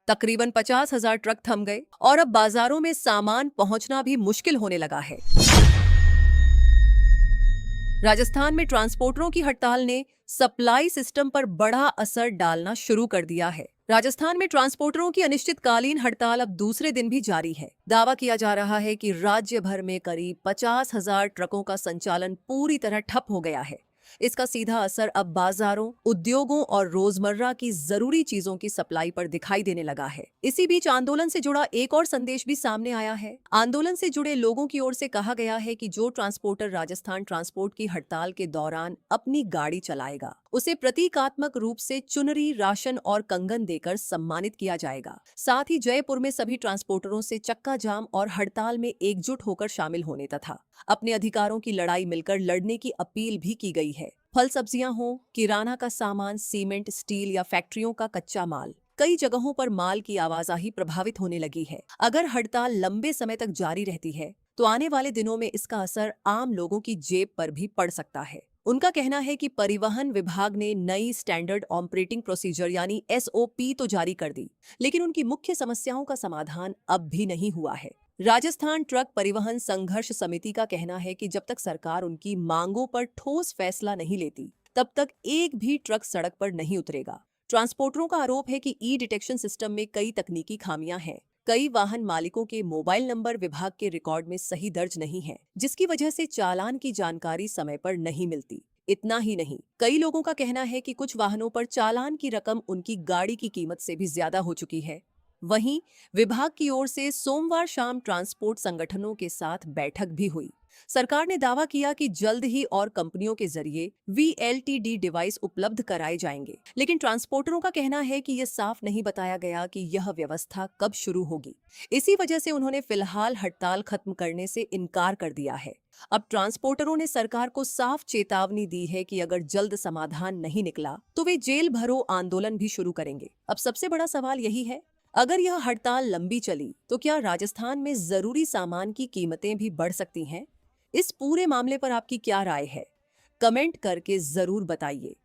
तकरीबन 50,000 ट्रक थम गए और अब बाजारों में सामान पहुंचना भी मुश्किल होने लगा है। राजस्थान में ट्रांसपोर्टरों की हड़ताल ने सप्लाई सिस्टम पर बड़ा असर डालना शुरू कर दिया है। राजस्थान में ट्रांसपोर्टरों की अनिश्चितकालीन हड़ताल अब दूसरे दिन भी जारी है। दावा किया जा रहा है कि राज्य भर में करीब 50,000 ट्रकों का संचालन पूरी तरह ठप हो गया है। इसका सीधा असर अब बाजारों, उद्योगों और रोजमर्रा की जरूरी चीजों की सप्लाई पर दिखाई देने लगा है। इसी बीच आंदोलन से जुड़ा एक और संदेश भी सामने आया है। आंदोलन से जुड़े लोगों की ओर से कहा गया है कि जो ट्रांसपोर्टर राजस्थान ट्रांसपोर्ट की हड़ताल के दौरान अपनी गाड़ी चलाएगा, उसे प्रतीकात्मक रूप से चुनरी, राशन और कंगन देकर सम्मानित किया जाएगा। साथ ही जयपुर में सभी ट्रांसपोर्टरों से चक्का जाम और हड़ताल में एकजुट होकर शामिल होने तथा अपने अधिकारों की लड़ाई मिलकर लड़ने की अपील भी की गई है। फल सब्जियां हो, किराना का सामान, सीमेंट, स्टील या फैक्ट्रियों का कच्चा माल, कई जगहों पर माल की आवाजाही प्रभावित होने लगी है। अगर हड़ताल लंबे समय तक जारी रहती है तो आने वाले दिनों में इसका असर आम लोगों की जेब पर भी पड़ सकता है। उनका कहना है कि परिवहन विभाग ने नई स्टैंडर्ड ऑपरेटिंग प्रोसीजर यानी SOP तो जारी कर दी, लेकिन उनकी मुख्य समस्याओं का समाधान अब भी नहीं हुआ है। राजस्थान ट्रक परिवहन संघर्ष समिति का कहना है कि जब तक सरकार उनकी मांगों पर ठोस फैसला नहीं लेती, तब तक एक भी ट्रक सड़क पर नहीं उतरेगा। ट्रांसपोर्टरों का आरोप है कि डिटेक्शन सिस्टम में कई तकनीकी खामियां हैं। कई वाहन मालिकों के मोबाइल नंबर विभाग के रिकॉर्ड में सही दर्ज नहीं है, जिसकी वजह से चालान की जानकारी समय पर नहीं मिलती। इतना ही नहीं, कई लोगों का कहना है कि कुछ वाहनों पर चालान की रकम उनकी गाड़ी की कीमत से भी ज्यादा हो चुकी है। वहीं विभाग की ओर से सोमवार शाम ट्रांसपोर्ट संगठनों के साथ बैठक भी हुई। सरकार ने दावा किया कि जल्द ही और कंपनियों के जरिए VLTD डिवाइस उपलब्ध कराए जाएंगे, लेकिन ट्रांसपोर्टरों का कहना है कि यह साफ नहीं बताया गया कि यह व्यवस्था कब शुरू होगी। इसी वजह से उन्होंने फिलहाल हड़ताल खत्म करने से इनकार कर दिया है। अब ट्रांसपोर्टरों ने सरकार को साफ चेतावनी दी है कि अगर जल्द समाधान नहीं निकला तो वे जेल भरो आंदोलन भी शुरू करेंगे। अब सबसे बड़ा सवाल यही है, अगर यह हड़ताल लंबी चली तो क्या राजस्थान में जरूरी सामान की कीमतें भी बढ़ सकती हैं? इस पूरे मामले पर आपकी क्या राय है? कमेंट करके जरूर बताइए।